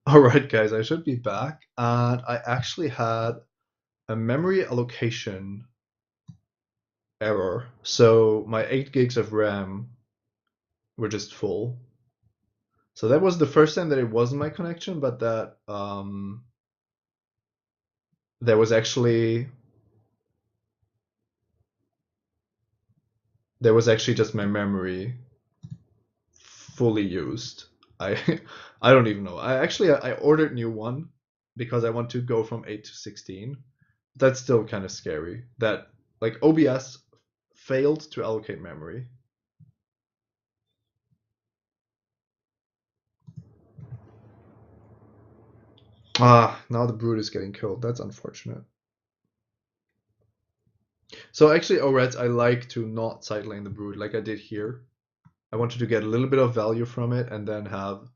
All right, guys, I should be back, and I actually had a memory allocation error. So my 8 gigs of RAM were just full. So that was the first time that it wasn't my connection, but that there was actually just my memory fully used. I I don't even know. I ordered new one because I want to go from 8 to 16. That's still kind of scary. That like OBS failed to allocate memory. Ah, now the brood is getting killed. That's unfortunate. So actually, Reds, I like to not sidelane the brood like I did here. I wanted to get a little bit of value from it and then have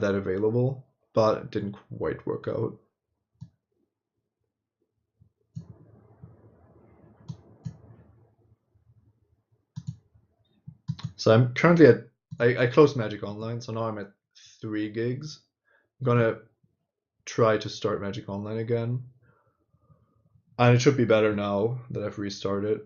that available, but it didn't quite work out. So I'm currently at I closed Magic Online, so now I'm at 3 gigs. I'm gonna try to start Magic Online again. And it should be better now that I've restarted.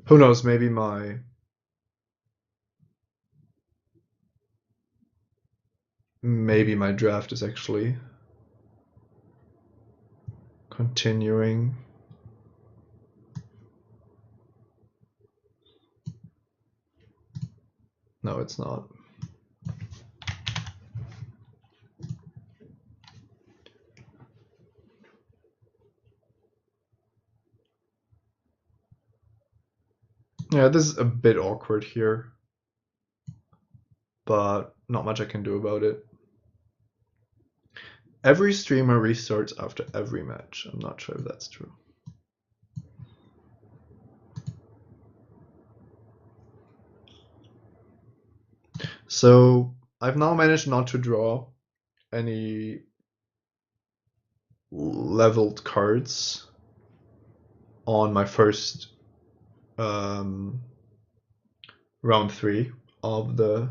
Who knows, maybe my draft is actually continuing. No, it's not. Yeah, this is a bit awkward here, but not much I can do about it. Every streamer restarts after every match. I'm not sure if that's true. So I've now managed not to draw any leveled cards on my first round 3 of the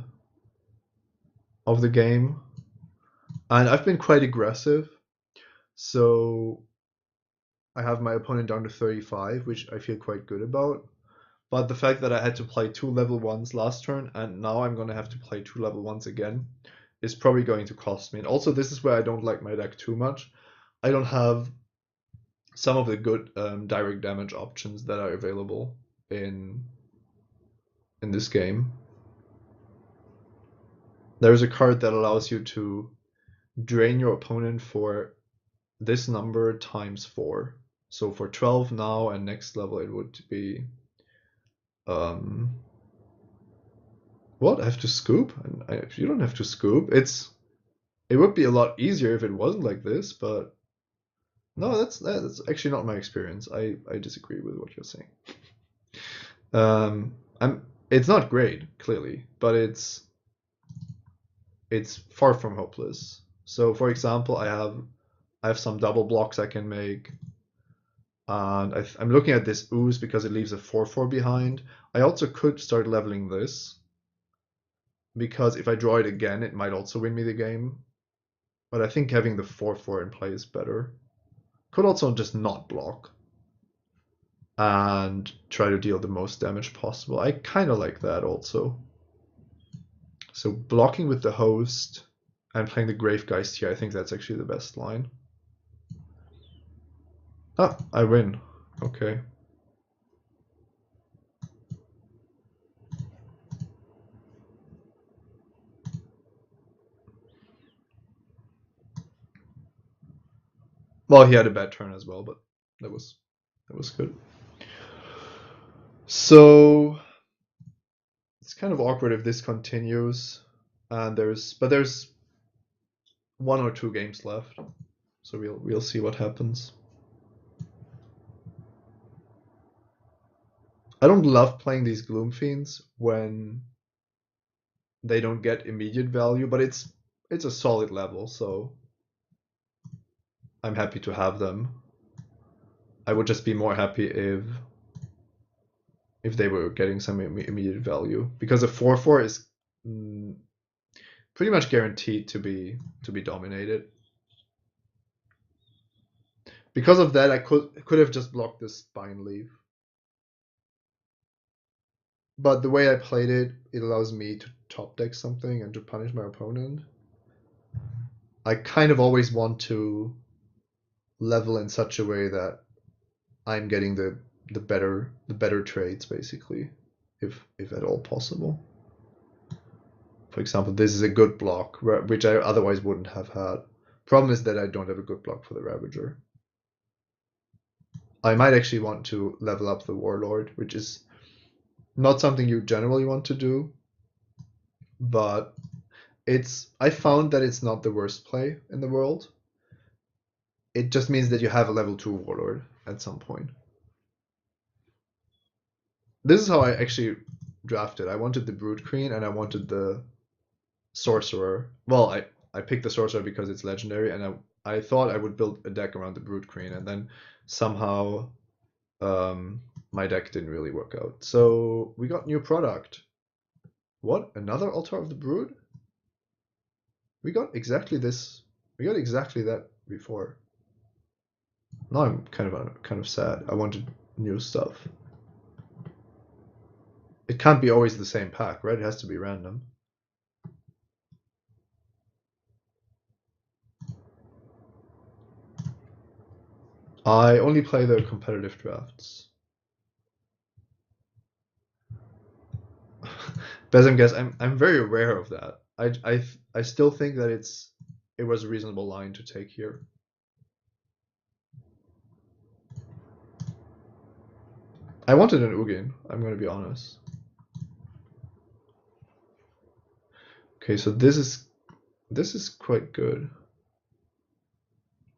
game, and I've been quite aggressive. So I have my opponent down to 35, which I feel quite good about. But the fact that I had to play 2 level 1s last turn, and now I'm going to have to play 2 level 1s again, is probably going to cost me. And also, this is where I don't like my deck too much. I don't have some of the good direct damage options that are available in this game. There's a card that allows you to drain your opponent for this number times 4. So for 12 now, and next level it would be what? I have to scoop? You don't have to scoop. It would be a lot easier if it wasn't like this, but no, that's actually not my experience. I disagree with what you're saying. It's not great, clearly, but it's far from hopeless. So for example, I have some double blocks I can make. And I'm looking at this ooze because it leaves a 4/4 behind. I also could start leveling this, because if I draw it again, it might also win me the game. But I think having the 4/4 in play is better. Could also just not block and try to deal the most damage possible. I kind of like that also. So blocking with the host and playing the Gravegeist here, I think that's actually the best line. Ah, I win. Okay. Well, he had a bad turn as well, but that was good. So it's kind of awkward if this continues, and there's 1 or 2 games left, so we'll see what happens. I don't love playing these Gloom Fiends when they don't get immediate value, but it's a solid level, so I'm happy to have them. I would just be more happy if they were getting some immediate value, because a 4/4 is pretty much guaranteed to be dominated. Because of that, I could have just blocked this Spine Leaf. But the way I played it, it allows me to top deck something and to punish my opponent. I kind of always want to level in such a way that I'm getting the better trades, basically, if at all possible. For example, this is a good block, which I otherwise wouldn't have had. Problem is that I don't have a good block for the Ravager. I might actually want to level up the Warlord, which is not something you generally want to do, but I found that it's not the worst play in the world. It just means that you have a level 2 Warlord at some point. This is how I actually drafted. I wanted the Brood Queen and I wanted the Sorcerer. Well, I picked the Sorcerer because it's legendary, and I thought I would build a deck around the Brood Queen, and then somehow my deck didn't really work out. So we got new product. What? Another Altar of the Brood? We got exactly this. We got exactly that before. Now I'm kind of sad. I wanted new stuff. It can't be always the same pack, right? It has to be random. I only play the competitive drafts. Besem guess I'm very aware of that. I still think that it was a reasonable line to take here. I wanted an Ugin, I'm going to be honest. Okay, so this is quite good.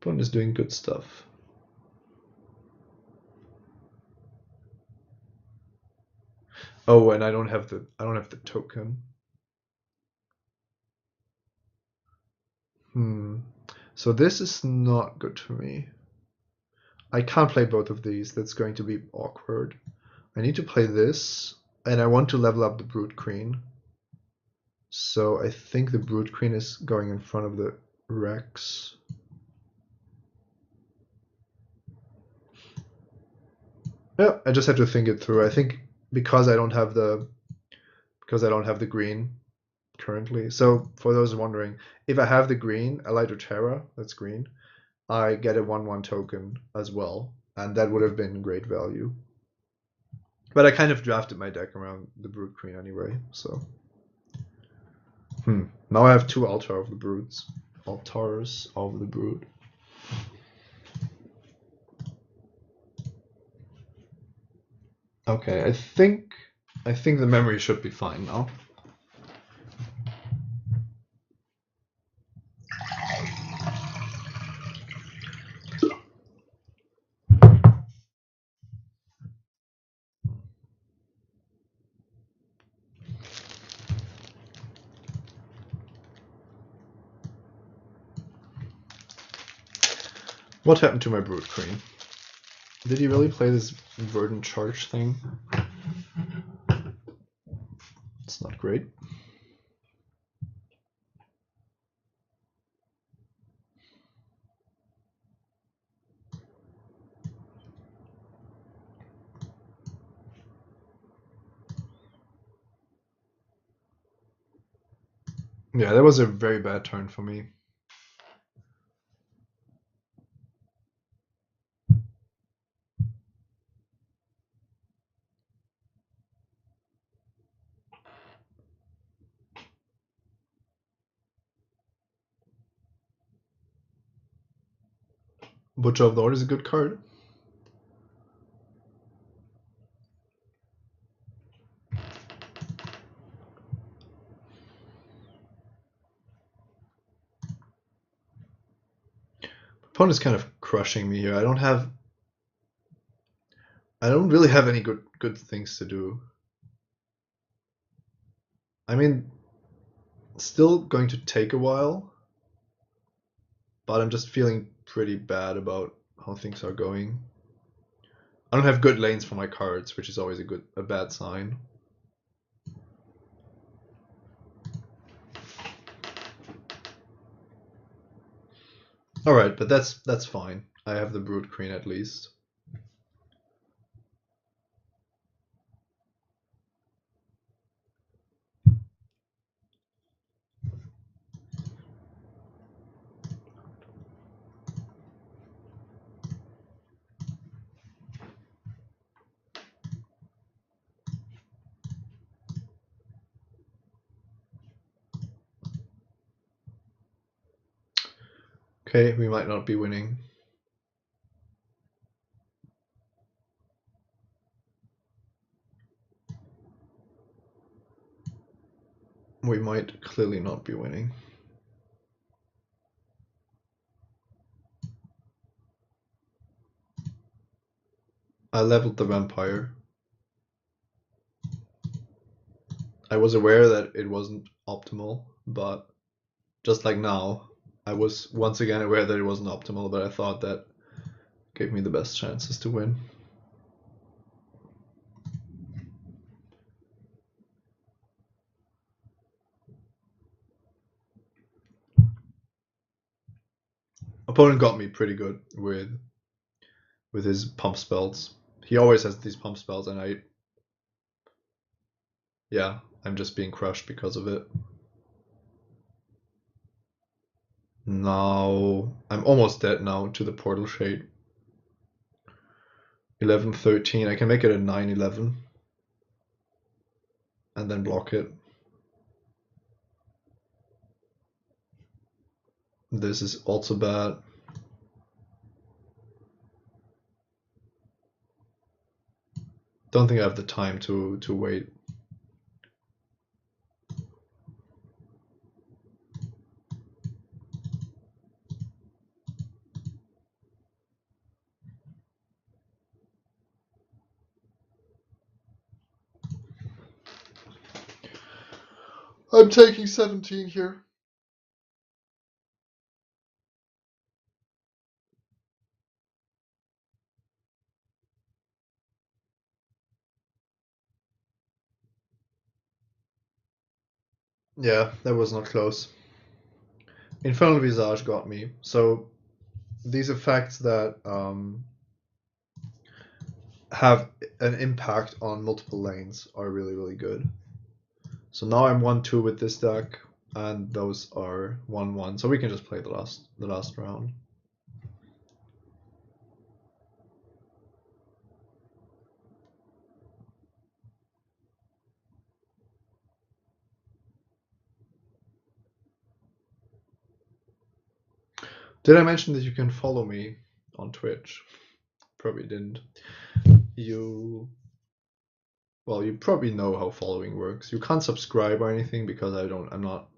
Opponent is doing good stuff. Oh, and I don't have the token. So this is not good for me. I can't play both of these. That's going to be awkward. I need to play this, and I want to level up the Brood Queen. So I think the Brood Queen is going in front of the Rex. Yeah, I just have to think it through. I think because I don't have the green currently. So for those wondering, if I have the green, Elytra Terra, that's green, I get a 1/1 token as well, and that would have been great value. But I kind of drafted my deck around the Brood Queen anyway, so. Now I have two Altars of the Brood. Okay, I think the memory should be fine now. What happened to my Brood Queen? Did he really play this verdant charge thing? It's not great. Yeah, that was a very bad turn for me. Butcher of the Horde is a good card. Opponent's kind of crushing me here. I don't have I don't really have any good things to do. I mean, still going to take a while, but I'm just feeling pretty bad about how things are going. I don't have good lanes for my cards, which is always a bad sign. All right, but that's fine. I have the Brood Queen at least. Okay, we might not be winning. We might clearly not be winning. I leveled the vampire. I was aware that it wasn't optimal, but just like now, I was once again aware that it wasn't optimal, but I thought that gave me the best chances to win. Opponent got me pretty good with his pump spells. He always has these pump spells, and I'm just being crushed because of it. Now I'm almost dead now to the portal shade. 11-13. I can make it a 9-11 and then block it. This is also bad. Don't think I have the time to wait. I'm taking 17 here. Yeah, that was not close. Infernal Visage got me. So these effects that have an impact on multiple lanes are really, really good. So now I'm 1-2 with this deck, and those are 1-1. So we can just play the last round. Did I mention that you can follow me on Twitch? Probably didn't. You probably know how following works. You can't subscribe or anything because I'm not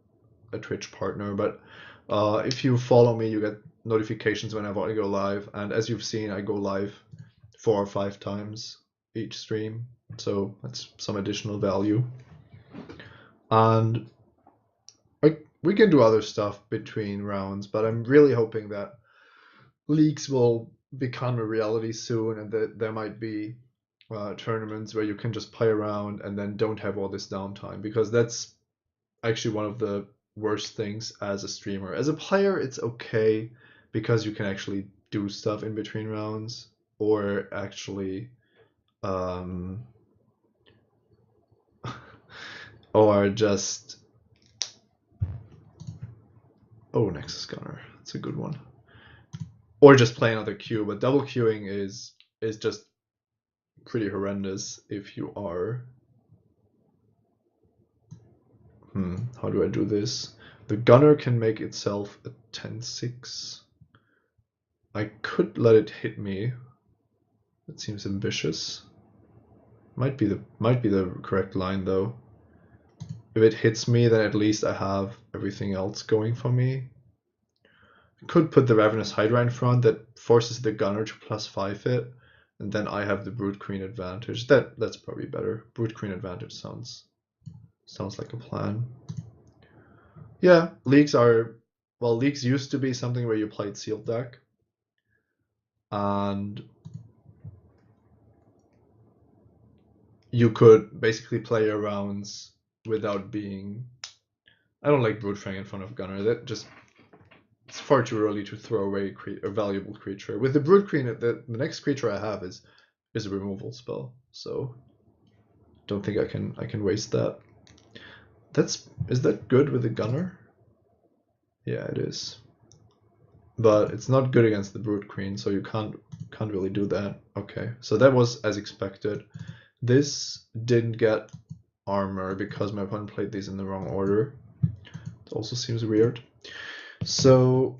a Twitch partner, but if you follow me, you get notifications whenever I go live, and as you've seen, I go live 4 or 5 times each stream, so that's some additional value. And we can do other stuff between rounds, but I'm really hoping that leagues will become a reality soon, and that there might be tournaments where you can just play around and then don't have all this downtime, because that's actually one of the worst things as a streamer. As a player, it's okay because you can actually do stuff in between rounds, or actually or just Nexus Gunner, that's a good one. Or just play another queue, but double queuing is just pretty horrendous if you are how do I do this? The gunner can make itself a 10-6. I could let it hit me. That seems ambitious. Might be the correct line though. If it hits me, then at least I have everything else going for me. I could put the Ravenous Hydra in front that forces the gunner to +5 it, and then I have the brute queen advantage. That's probably better. Brute queen advantage sounds like a plan. Yeah, leagues used to be something where you played sealed deck, and you could basically play your rounds without being. I don't like brute fang in front of gunner. That just, it's far too early to throw away a valuable creature. With the brute queen, the next creature I have is a removal spell, so don't think I can waste that. Is that good with the gunner? Yeah, it is. But it's not good against the brute queen, so you can't really do that. Okay, so that was as expected. This didn't get armor because my opponent played these in the wrong order. It also seems weird. So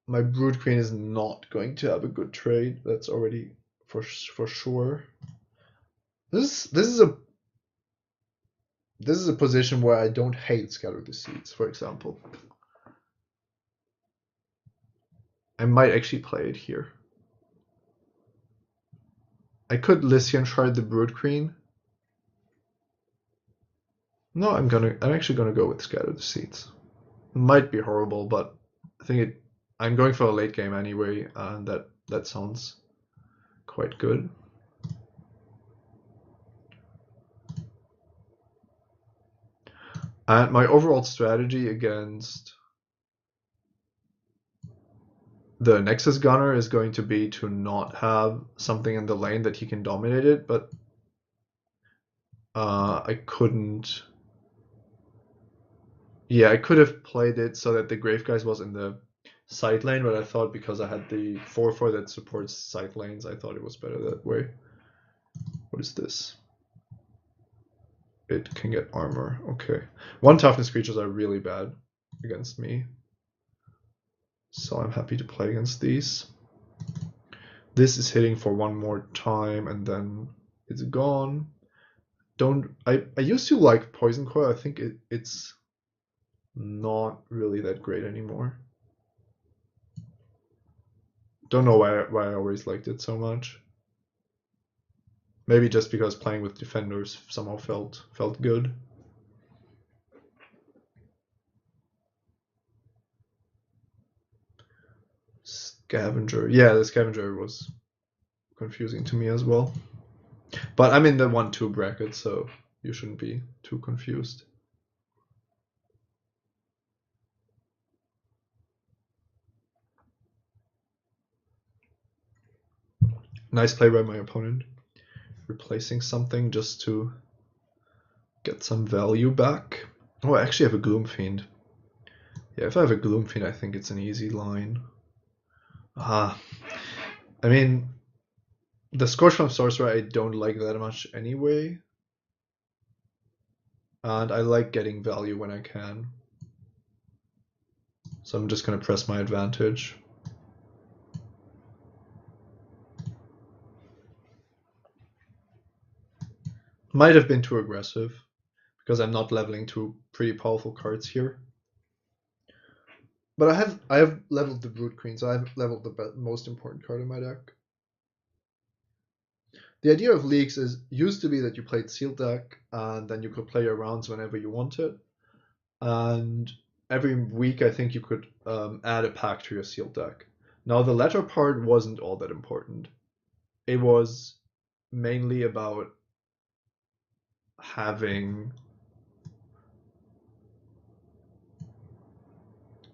my brute queen is not going to have a good trade. That's already for sure. This is a position where I don't hate Scatter the Seeds, for example. I might actually play it here. I could Lycian Shard the brute queen. No, I'm actually gonna go with Scatter the Seeds. Might be horrible, but I think I'm going for a late game anyway, and that sounds quite good. And my overall strategy against the Nexus Gunner is going to be to not have something in the lane that he can dominate it, but I couldn't. Yeah, I could have played it so that the Gravegeist was in the side lane, but I thought because I had the 4/4 that supports side lanes, I thought it was better that way. What is this? It can get armor. Okay. 1 toughness creatures are really bad against me, so I'm happy to play against these. This is hitting for 1 more time and then it's gone. I used to like Poison Coil. I think it's not really that great anymore. Don't know why I always liked it so much. Maybe just because playing with defenders somehow felt good. Scavenger. Yeah, the Scavenger was confusing to me as well. But I'm in the 1-2 bracket, so you shouldn't be too confused. Nice play by my opponent. Replacing something just to get some value back. Oh, I actually have a Gloom Fiend. Yeah, if I have a Gloom Fiend, I think it's an easy line. I mean, the Scorch from Sorcerer I don't like that much anyway. And I like getting value when I can. So I'm just going to press my advantage. Might have been too aggressive because I'm not leveling 2 pretty powerful cards here. But I have leveled the Brute Queen, so I've leveled the most important card in my deck. The idea of leagues used to be that you played sealed deck and then you could play your rounds whenever you wanted. And every week I think you could add a pack to your sealed deck. Now the latter part wasn't all that important. It was mainly about having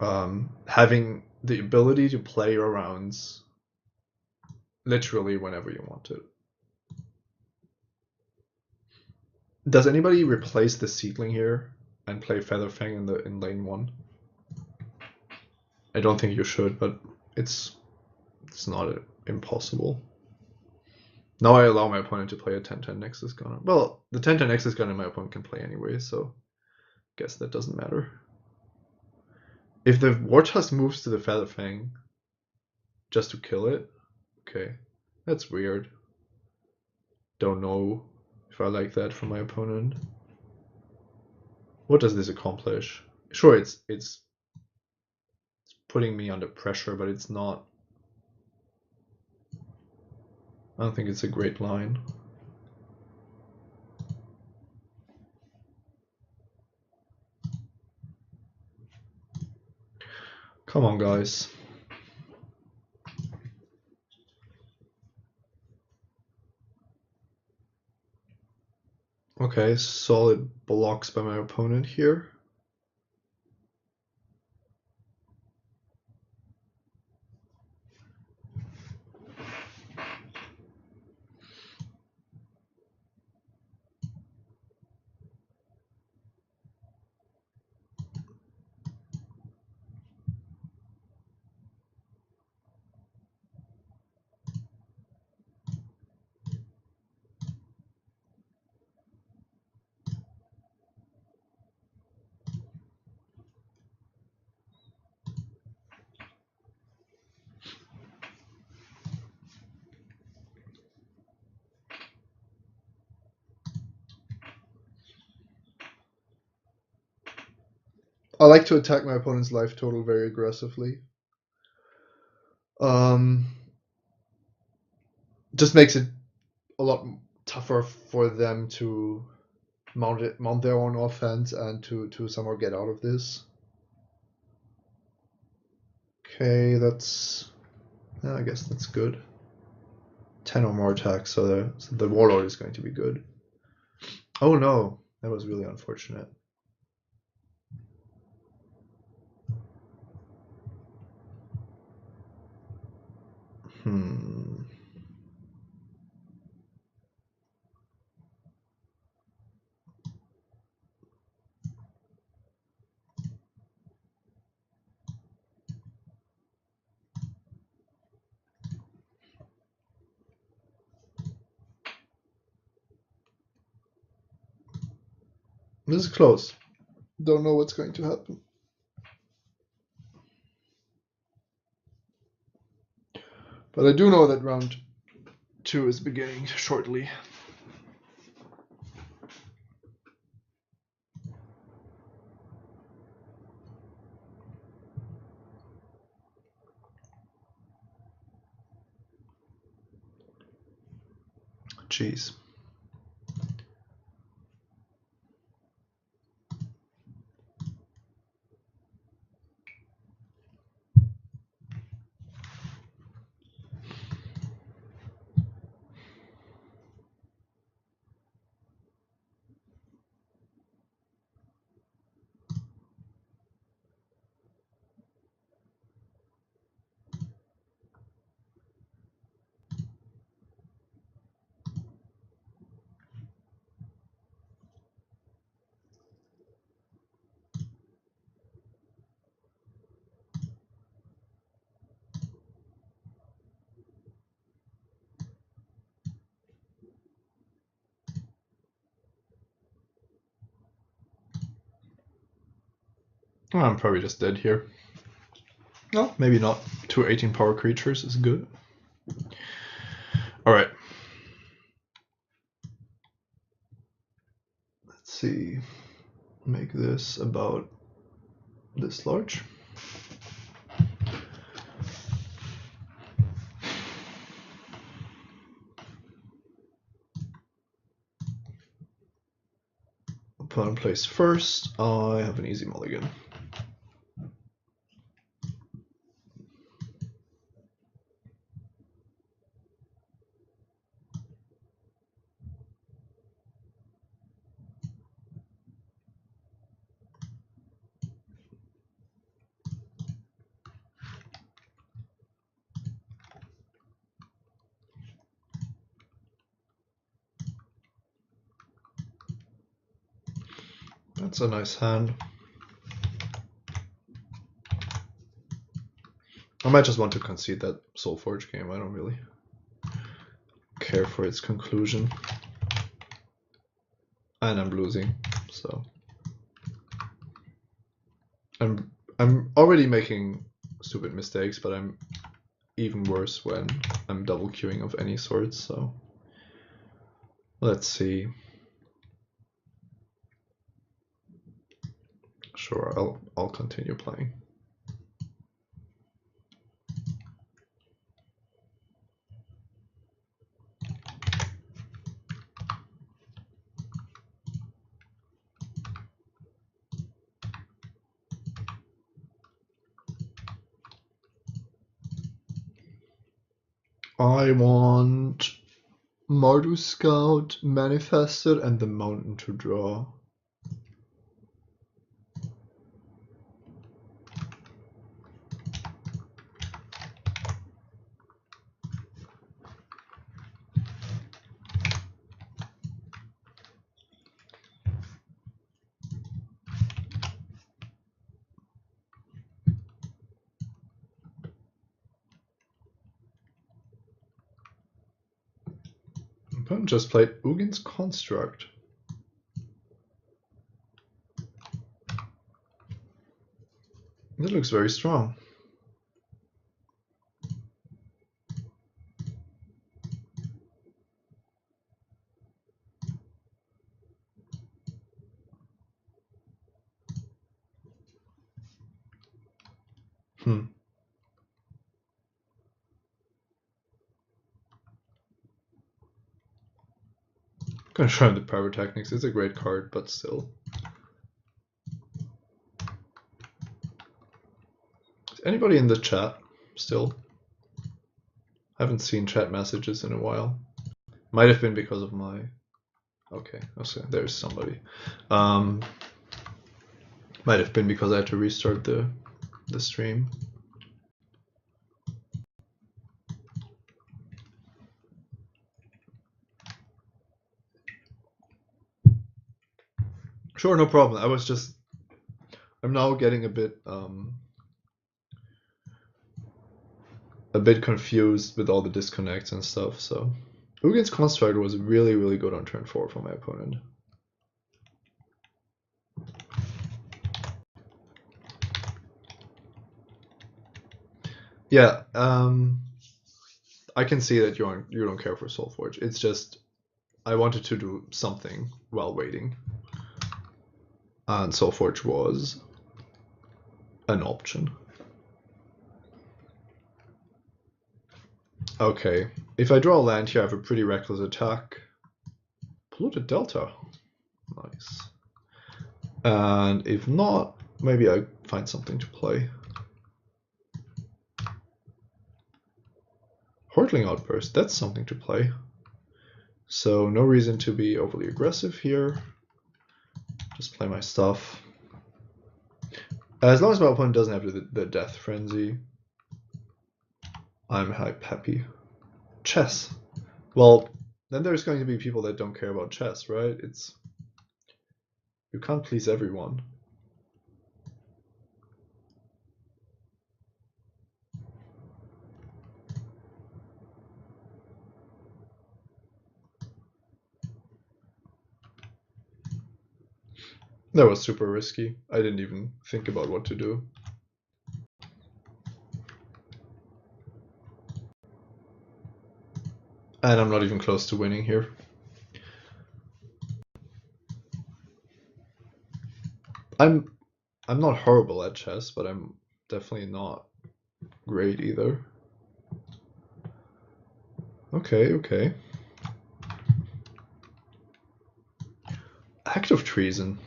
the ability to play your rounds literally whenever you want it. Does anybody replace the Seedling here and play Featherfang in lane 1? I don't think you should, but it's not impossible. Now I allow my opponent to play a 10-10 Nexus Gunner. Well, the 10-10 Nexus Gunner my opponent can play anyway, so I guess that doesn't matter. If the Wartusk moves to the Featherfang just to kill it, okay, that's weird. Don't know if I like that from my opponent. What does this accomplish? Sure, it's putting me under pressure, but it's not. I don't think it's a great line. Come on, guys. Okay, solid blocks by my opponent here. I like to attack my opponent's life total very aggressively. Just makes it a lot tougher for them to mount their own offense and to somehow get out of this. Okay, that's I guess that's good. 10 or more attacks, so the warlord is going to be good. Oh no, that was really unfortunate. This is close. Don't know what's going to happen. But I do know that round 2 is beginning shortly. Jeez. Oh, I'm probably just dead here. No, maybe not. 2 18 power creatures is good. Alright. Let's see. Make this about this large. Opponent plays first. I have an easy mulligan. That's a nice hand. I might just want to concede that Soulforge game. I don't really care for its conclusion. And I'm losing, so I'm already making stupid mistakes, but I'm even worse when I'm double queuing of any sort, so let's see. Sure, I'll continue playing. I want Mardu Scout, Manifested, and the Mountain to draw. Opponent just played Ugin's Construct. It looks very strong. Gonna try the Pyrotechnics. It's a great card, but still. Is anybody in the chat still? I haven't seen chat messages in a while. Might have been because of my... Okay, there's somebody. Might have been because I had to restart the stream. Sure, no problem. I'm now getting a bit confused with all the disconnects and stuff, so. Ugin's Construct was really, really good on turn 4 for my opponent. Yeah, I can see that you don't care for Soulforge. It's just I wanted to do something while waiting, and Soulforge was an option. Okay, if I draw a land here, I have a pretty reckless attack. Polluted Delta, nice. And if not, maybe I find something to play. Hortling Outburst, that's something to play. So no reason to be overly aggressive here. Just play my stuff. As long as my opponent doesn't have the Death Frenzy, I'm happy. Chess. Well, then there's going to be people that don't care about chess, right? You can't please everyone. That was super risky. I didn't even think about what to do. And I'm not even close to winning here. I'm not horrible at chess, but I'm definitely not great either. Okay. Act of Treason.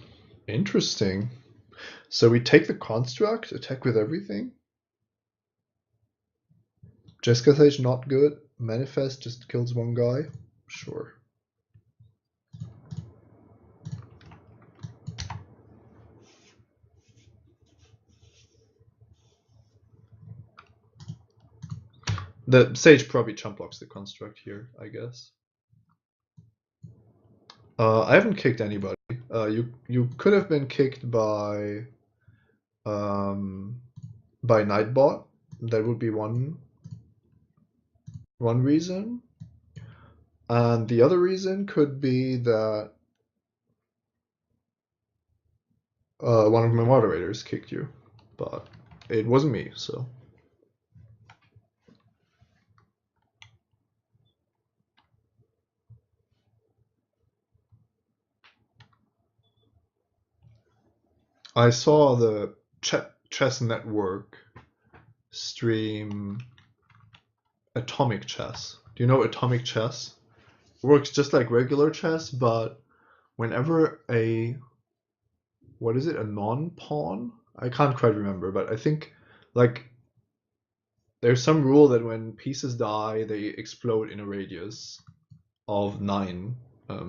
Interesting. So we take the construct, attack with everything. Jessica Sage not good. Manifest just kills one guy. Sure. The Sage probably chump blocks the construct here, I guess. I haven't kicked anybody. You could have been kicked by Nightbot. That would be one reason. And the other reason could be that one of my moderators kicked you, but it wasn't me, so. I saw the Chess Network stream Atomic Chess. Do you know Atomic Chess? It works just like regular chess, but whenever a non-pawn? I can't quite remember, but I think like there's some rule that when pieces die, they explode in a radius of 9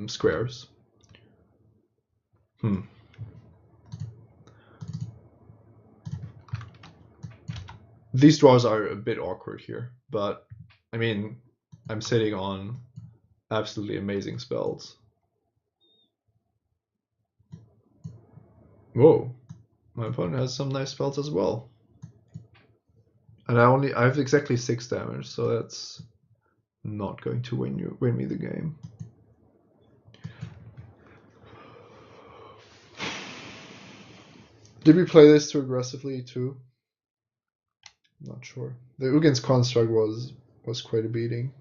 squares. These draws are a bit awkward here, but I mean, I'm sitting on absolutely amazing spells. Whoa, my opponent has some nice spells as well. And I have exactly 6 damage, so that's not going to win me the game. Did we play this too aggressively too? Not sure. The Ugin's construct was quite a beating.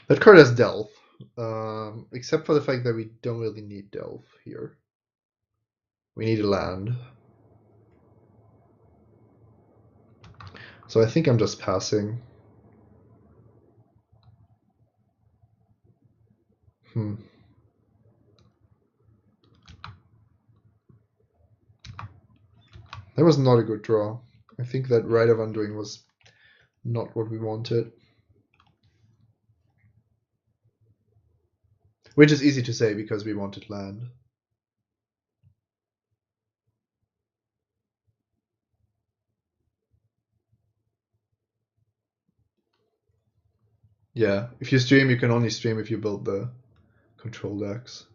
That card has Delve, except for the fact that we don't really need Delve here. We need a land. So I think I'm just passing. That was not a good draw. I think that Rite of Undoing was not what we wanted. Which is easy to say because we wanted land. Yeah, if you stream, you can only stream if you build the control decks.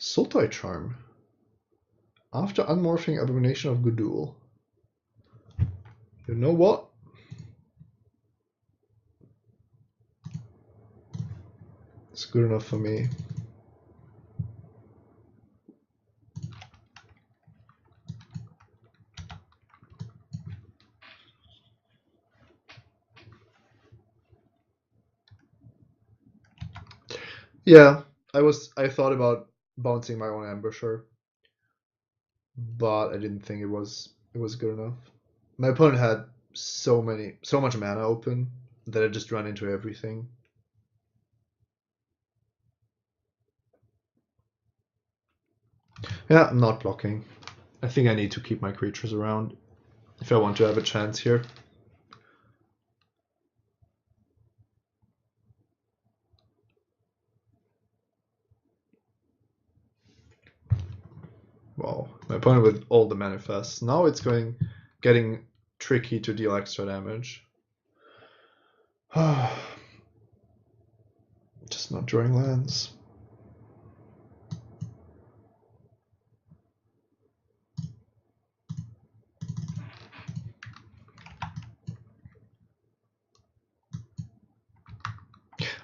Sultai Charm. After unmorphing Abomination of Gudul. You know what? It's good enough for me. Yeah, I thought about bouncing my own Ambusher, but I didn't think it was good enough. My opponent had so much mana open that I just ran into everything. Yeah, I'm not blocking. I think I need to keep my creatures around if I want to have a chance here. Wow, my opponent with all the manifests. Now it's getting tricky to deal extra damage. Just not drawing lands.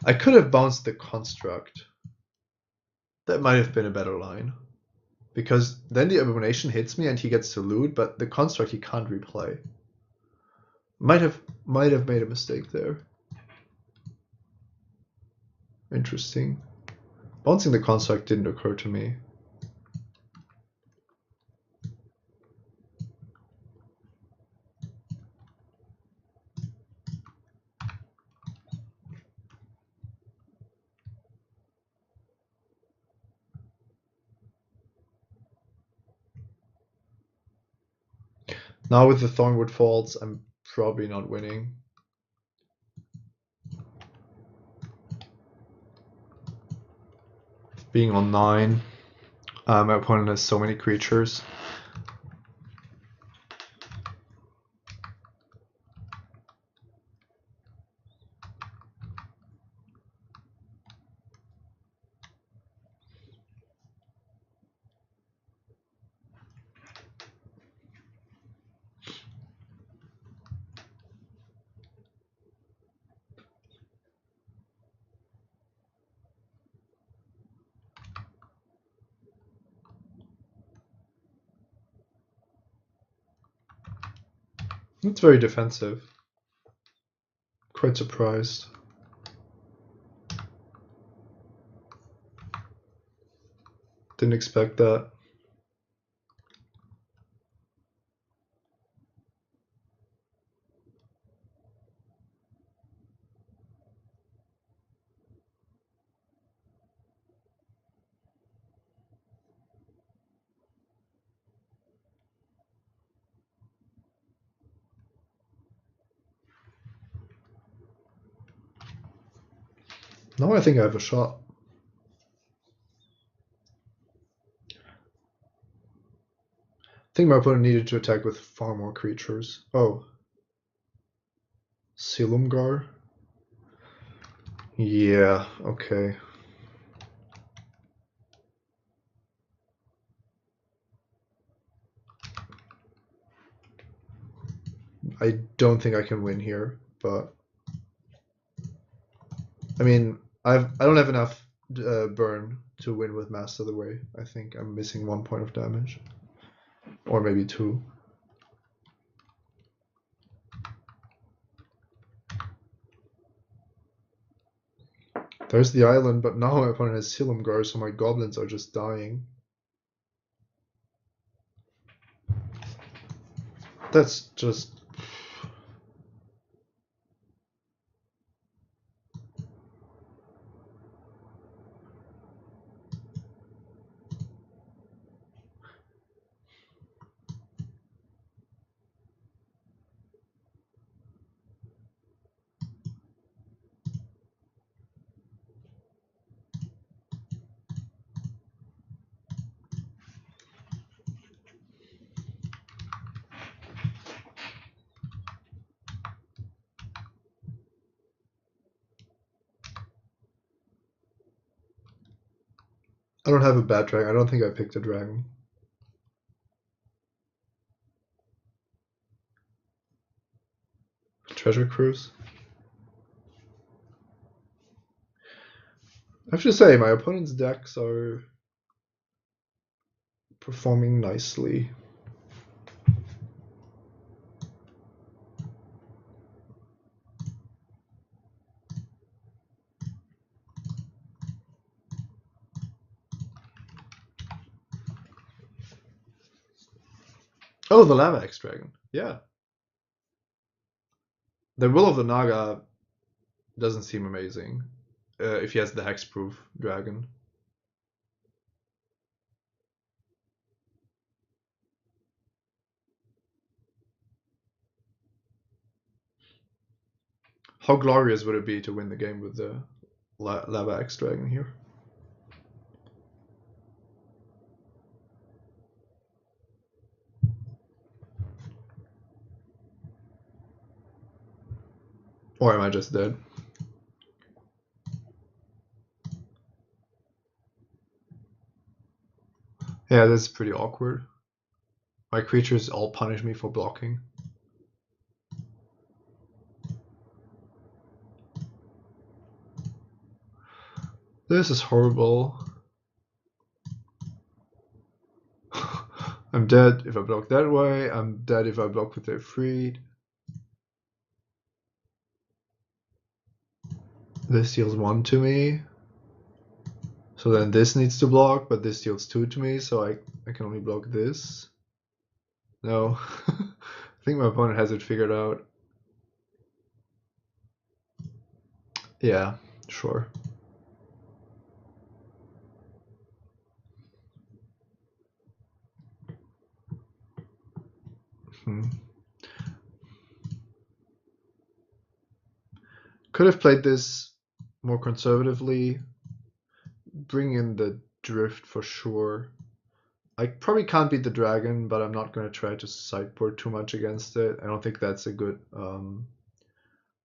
I could have bounced the Construct. That might have been a better line. Because then the Abomination hits me and he gets to loot, but the Construct he can't replay. Might have made a mistake there. Interesting. Bouncing the Construct didn't occur to me. Now with the Thornwood Falls, I'm probably not winning. Being on 9, my opponent has so many creatures. It's very defensive. Quite surprised. Didn't expect that. Now I think I have a shot. I think my opponent needed to attack with far more creatures. Oh. Silumgar? Yeah, okay. I don't think I can win here, but I mean, I don't have enough burn to win with Master the Way. I think I'm missing 1 point of damage, or maybe 2. There's the island, but now my opponent has Silumgar, so my goblins are just dying. That's just... I don't have a bad dragon. I don't think I picked a dragon. Treasure Cruise. I have to say, my opponent's decks are performing nicely. Oh, the Lava X Dragon. Yeah. The Will of the Naga doesn't seem amazing if he has the Hexproof Dragon. How glorious would it be to win the game with the Lava X Dragon here? Or am I just dead? Yeah, this is pretty awkward. My creatures all punish me for blocking. This is horrible. I'm dead if I block that way. I'm dead if I block with their freed. This deals 1 to me. So then this needs to block, but this deals 2 to me, so I can only block this. No. I think my opponent has it figured out. Yeah, sure. Could have played this more conservatively. Bring in the drift for sure. I probably can't beat the dragon, but I'm not going to try to sideboard too much against it. I don't think that's a good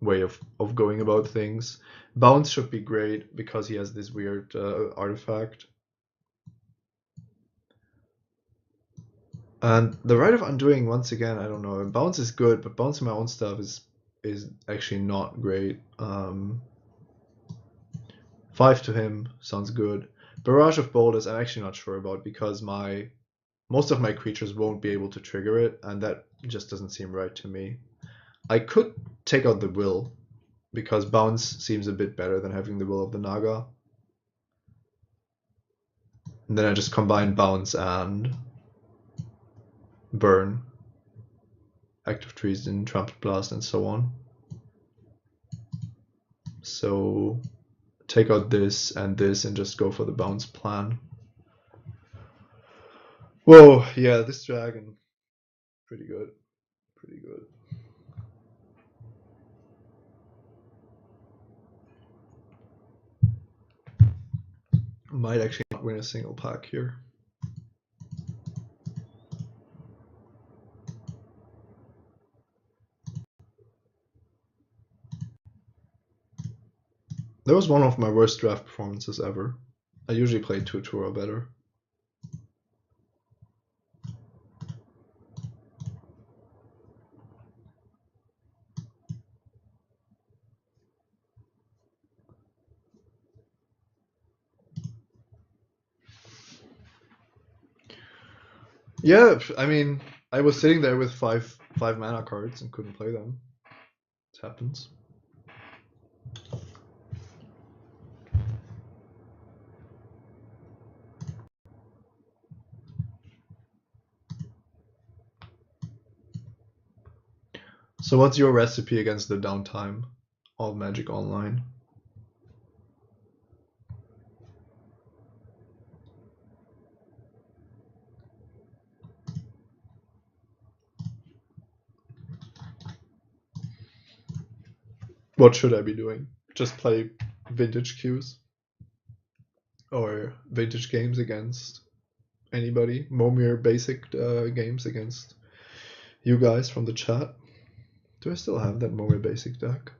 way of going about things. Bounce should be great because he has this weird artifact. And the Rite of Undoing, once again, I don't know. Bounce is good, but bouncing my own stuff is actually not great. 5 to him sounds good. Barrage of Boulders, I'm actually not sure about because most of my creatures won't be able to trigger it, and that just doesn't seem right to me. I could take out the Will, because Bounce seems a bit better than having the Will of the Naga. And then I just combine Bounce and Burn, Active Treason, Trumpet Blast, and so on. So take out this and just go for the Bounce plan. Whoa, yeah, this dragon, pretty good, pretty good. might actually not win a single pack here. That was one of my worst draft performances ever. I usually play 2-2 or better. Yeah, I mean, I was sitting there with five mana cards and couldn't play them. It happens. So what's your recipe against the downtime of Magic Online? What should I be doing? Just play vintage queues? Or vintage games against anybody? Momir basic games against you guys from the chat? Do I still have that Momir basic deck?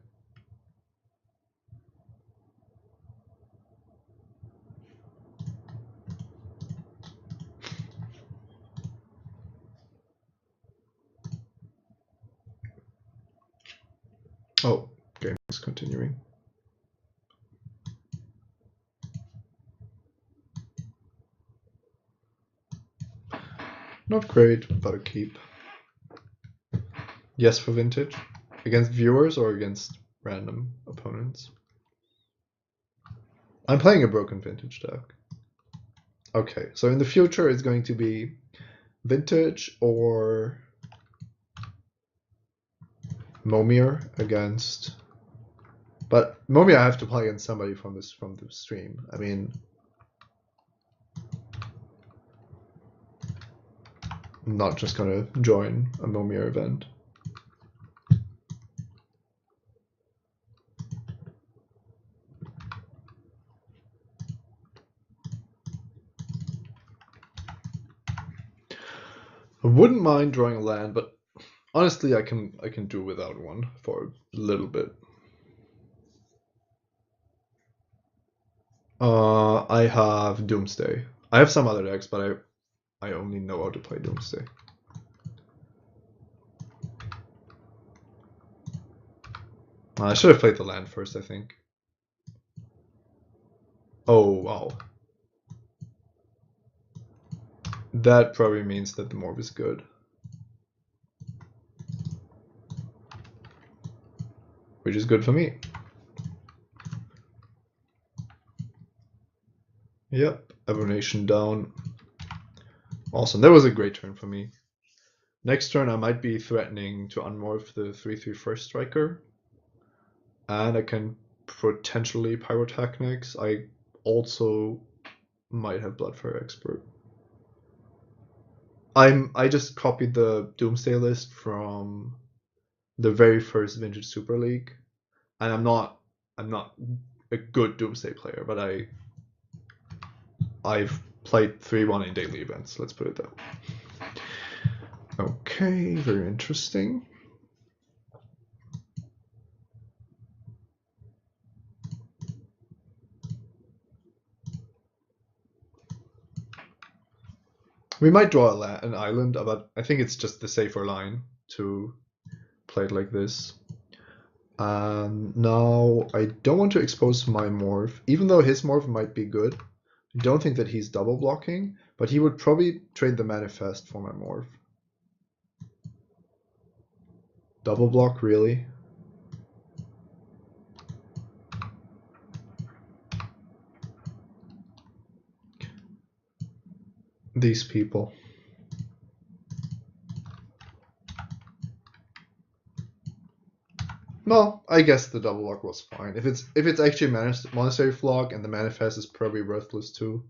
Oh, game is continuing. Not great, but a keep. Yes for vintage. Against viewers or against random opponents? I'm playing a broken vintage deck. Okay, so in the future it's going to be vintage or Momir against. But Momir I have to play against somebody from the stream. I mean, I'm not just gonna join a Momir event. I wouldn't mind drawing a land, but honestly I can do without one for a little bit. I have Doomsday. I have some other decks, but I only know how to play Doomsday. I should have played the land first, I think. Oh, wow. That probably means that the morph is good. Which is good for me. Yep, Abomination down. Awesome, that was a great turn for me. Next turn I might be threatening to unmorph the 3/3 first striker. And I can potentially Pyrotechnics. I also might have Bloodfire Expert. I just copied the Doomsday list from the very first Vintage Super League, and I'm not a good Doomsday player, but I've played 3-1 in daily events. Let's put it that way. Okay, very interesting. We might draw an island, but I think it's just the safer line to play it like this. Now I don't want to expose my morph, even though his morph might be good. I don't think that he's double blocking, but he would probably trade the manifest for my morph. Double block, really? These people. Well, I guess the double block was fine. If it's actually monastery flock and the manifest is probably worthless too.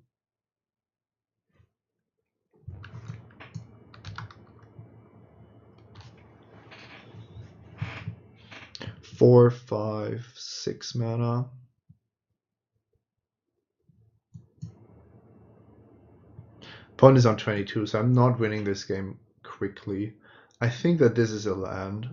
Four, 5, 6 mana. Opponent is on 22, so I'm not winning this game quickly. I think that this is a land.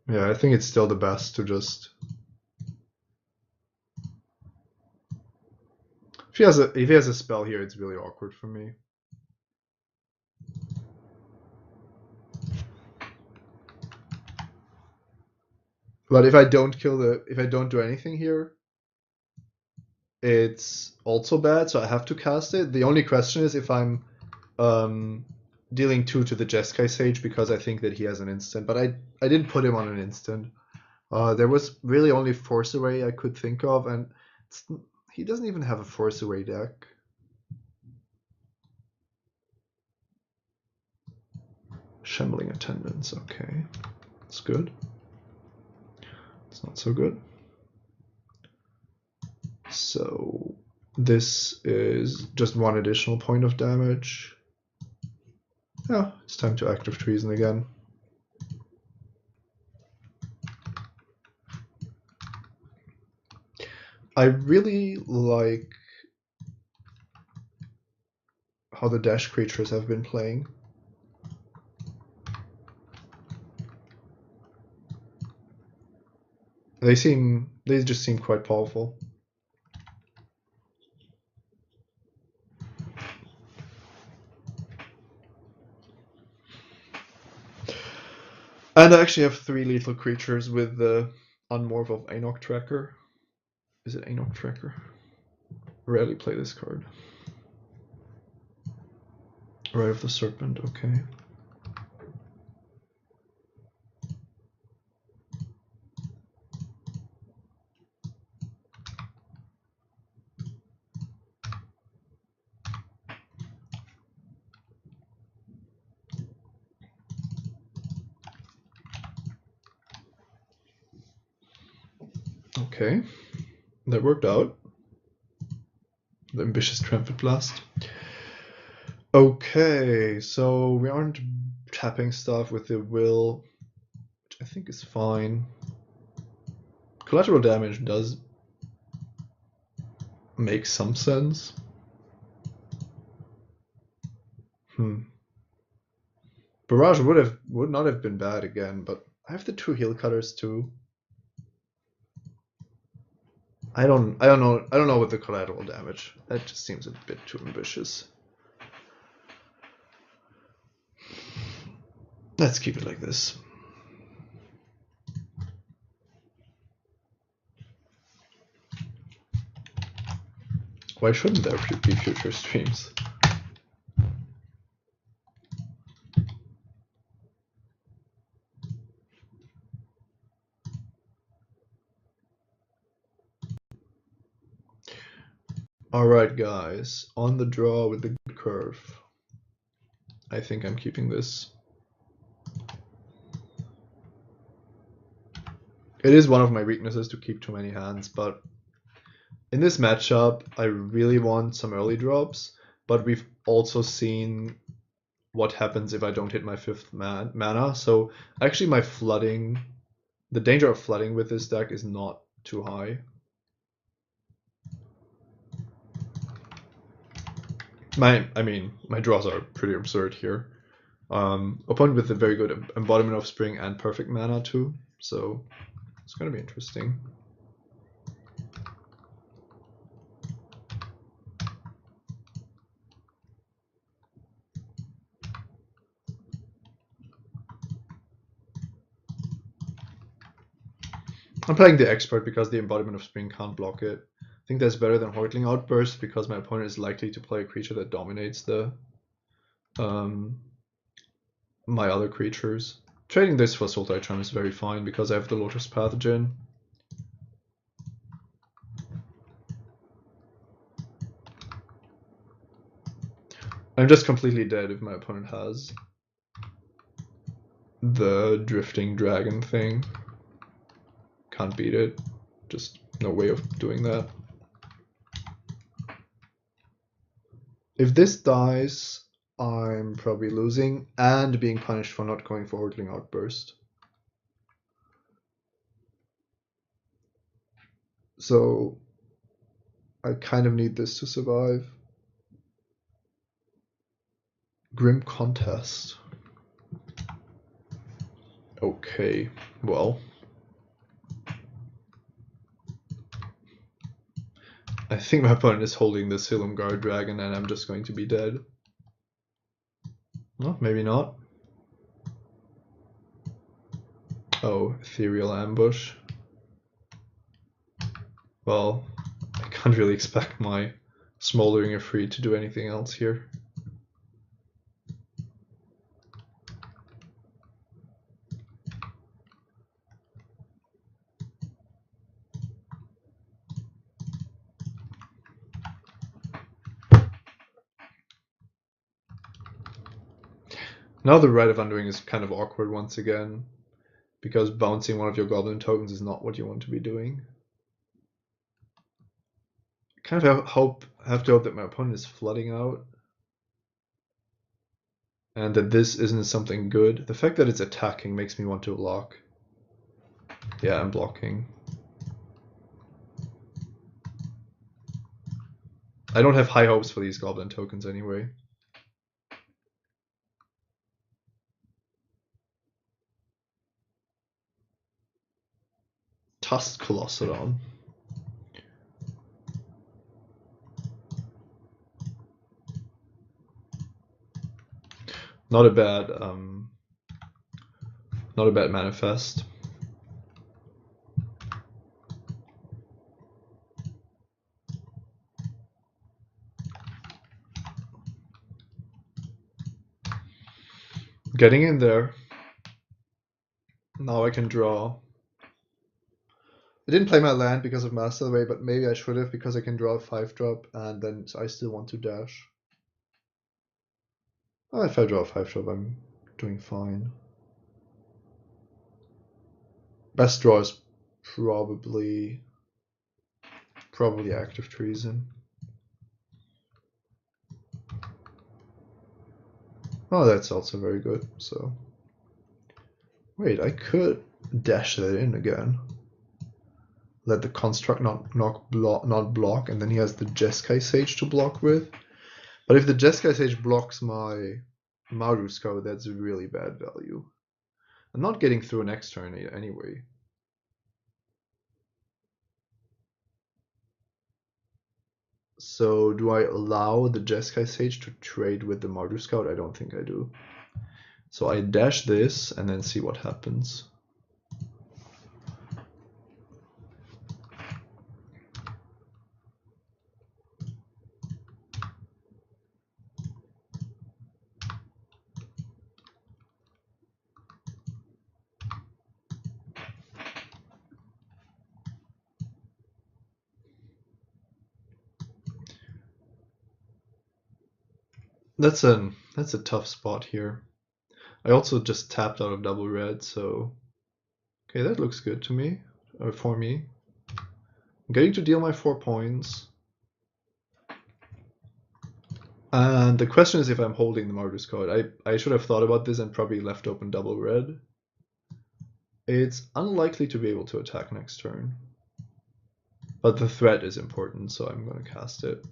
Yeah, I think it's still the best to just... If he has a spell here, it's really awkward for me. But if I don't do anything here, it's also bad, so I have to cast it. The only question is if I'm dealing 2 to the Jeskai Sage because I think that he has an instant, but I didn't put him on an instant. There was really only Force Array I could think of, and he doesn't even have a Force Array deck. Shambling Attendants, okay. That's good. It's not so good. So this is just 1 additional point of damage. Yeah, it's time to Active Treason again. I really like how the dash creatures have been playing. They just seem quite powerful. And I actually have 3 lethal creatures with the Unmorph of Anok Tracker. Is it Anok Tracker? Rarely play this card. Right of the Serpent, okay. Okay, that worked out. The Ambitious Trumpet Blast. Okay, so we aren't tapping stuff with the Will, which I think is fine. Collateral damage does make some sense. Barrage would not have been bad again, but I have the 2 heal cutters too. I don't know with the collateral damage. That just seems a bit too ambitious. Let's keep it like this. Why shouldn't there be future streams? Alright guys, on the draw with the good curve. I think I'm keeping this. It is one of my weaknesses to keep too many hands, but in this matchup I really want some early drops, but we've also seen what happens if I don't hit my 5th mana, so actually my flooding, the danger of flooding with this deck is not too high. My draws are pretty absurd here. Opponent with a very good Embodiment of Spring and perfect mana too, so it's gonna be interesting. I'm playing the Expert because the Embodiment of Spring can't block it. I think that's better than Hoitling Outburst because my opponent is likely to play a creature that dominates the my other creatures. Trading this for Sultai Charm is very fine because I have the Lotus Pathogen. I'm just completely dead if my opponent has the Drifting Dragon thing. Can't beat it. Just no way of doing that. If this dies, I'm probably losing and being punished for not going for Ortling Outburst. So I kind of need this to survive. Grim Contest. Okay, well. I think my opponent is holding the Silumgar Dragon and I'm just going to be dead. Well, maybe not. Oh, Ethereal Ambush. Well, I can't really expect my Smoldering Efreet to do anything else here. Now the Rite of Undoing is kind of awkward once again, because bouncing one of your Goblin tokens is not what you want to be doing. I kind of have to hope that my opponent is flooding out, and that this isn't something good. The fact that it's attacking makes me want to block. Yeah, I'm blocking. I don't have high hopes for these Goblin tokens anyway. Tusk Colossodon. Not a bad manifest. Getting in there. Now I can draw. I didn't play my land because of Master of the Way, but maybe I should have because I can draw a 5-drop and then I still want to dash. Oh, if I draw a 5-drop, I'm doing fine. Best draw is probably Active Treason. Oh, that's also very good. So, wait, I could dash that in again. Let the construct not block, and then he has the Jeskai Sage to block with. But if the Jeskai Sage blocks my Marusko, that's a really bad value. I'm not getting through next turn anyway. So do I allow the Jeskai Sage to trade with the Mardu Scout? I don't think I do. So I dash this and then see what happens. That's a tough spot here. I also just tapped out of double red, so okay, that looks good to me, or for me. I'm getting to deal my 4 points. And the question is if I'm holding the Martyrs card. I should have thought about this and probably left open double red. It's unlikely to be able to attack next turn. But the threat is important, so I'm going to cast it.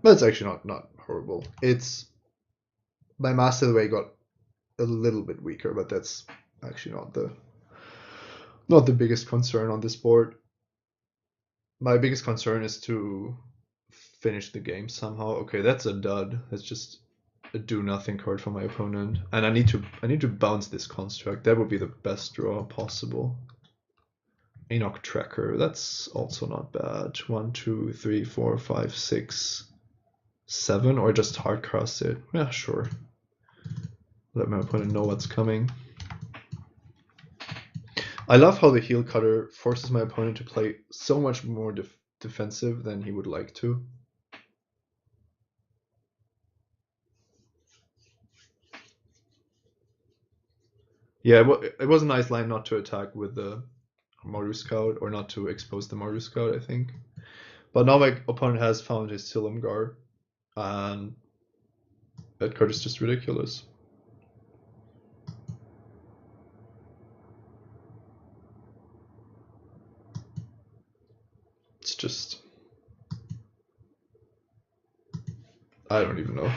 But it's actually not horrible. It's my Master of the Way got a little bit weaker, but that's actually not the biggest concern on this board. My biggest concern is to finish the game somehow. Okay, that's a dud. That's just a do nothing card for my opponent, and I need to bounce this construct. That would be the best draw possible. Enoch Tracker. That's also not bad. 1, 2, 3, 4, 5, 6, 7, or just hard cross it. Yeah, sure. Let my opponent know what's coming. I love how the heel cutter forces my opponent to play so much more defensive than he would like to. Yeah, it was a nice line not to attack with the Maru Scout, or not to expose the Maru Scout, I think. But now my opponent has found his Silumgar. and that card is just ridiculous. It's just, I don't even know.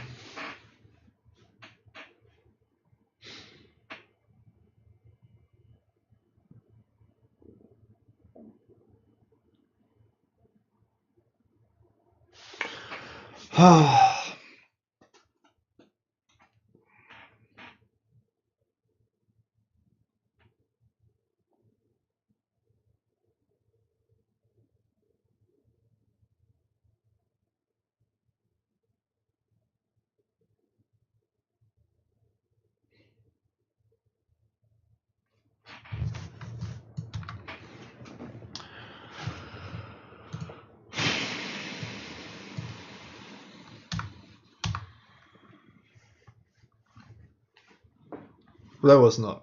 That was not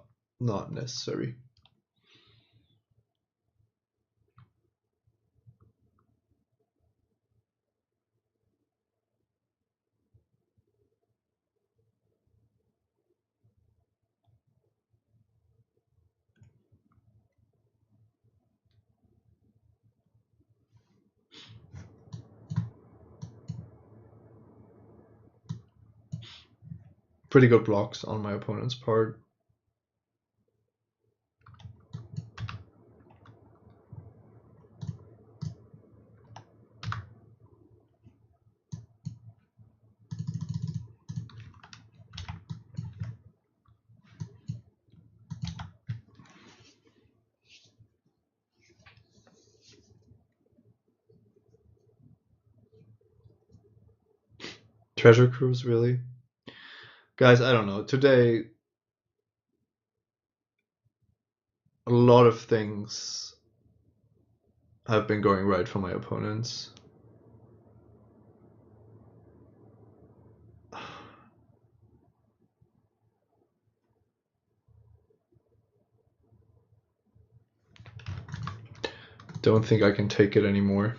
necessary. Pretty good blocks on my opponent's part. Treasure Cruise, really? Guys, I don't know. Today, a lot of things have been going right for my opponents. Don't think I can take it anymore.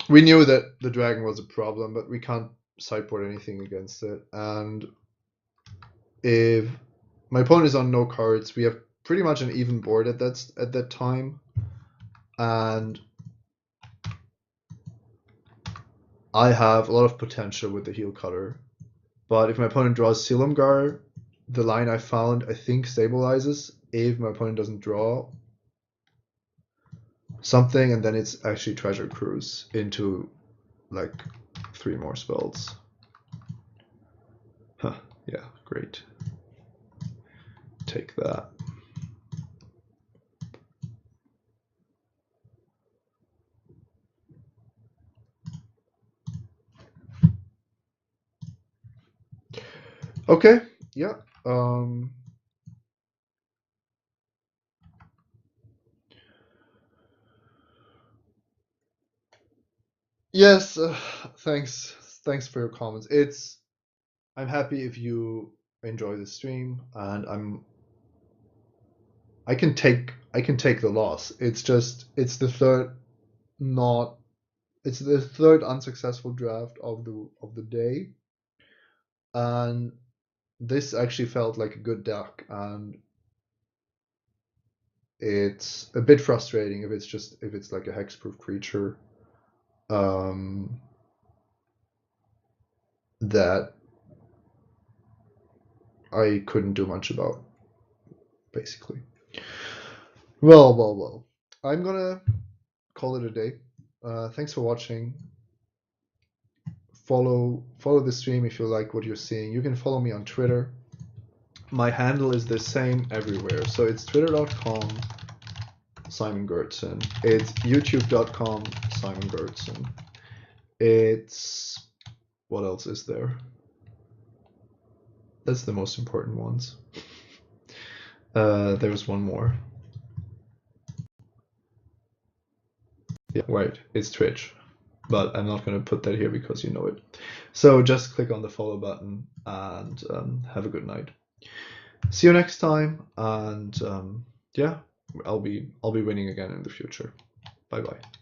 We knew that the dragon was a problem, but we can't sideboard anything against it. And if my opponent is on no cards, we have pretty much an even board at that time. And I have a lot of potential with the heel cutter. But if my opponent draws Silumgar, the line I found, I think, stabilizes if my opponent doesn't draw something, and then it's actually Treasure Cruise into like 3 more spells. Huh, yeah, great. Take that. Okay, yeah. Yes, thanks for your comments. I'm happy if you enjoy the stream, and I can take the loss. It's the third unsuccessful draft of the day, and this actually felt like a good deck, and it's a bit frustrating if it's like a hexproof creature that I couldn't do much about, basically. Well. I'm gonna call it a day. Thanks for watching. Follow the stream if you like what you're seeing. You can follow me on Twitter. My handle is the same everywhere. So it's twitter.com Simon Gertzen. It's youtube.com Simon Gertzen. It's, what else is there? That's the most important ones. There's one more. Yeah, wait, it's Twitch. but I'm not going to put that here because you know it. So just click on the follow button and have a good night. See you next time, and yeah, I'll be winning again in the future. Bye bye.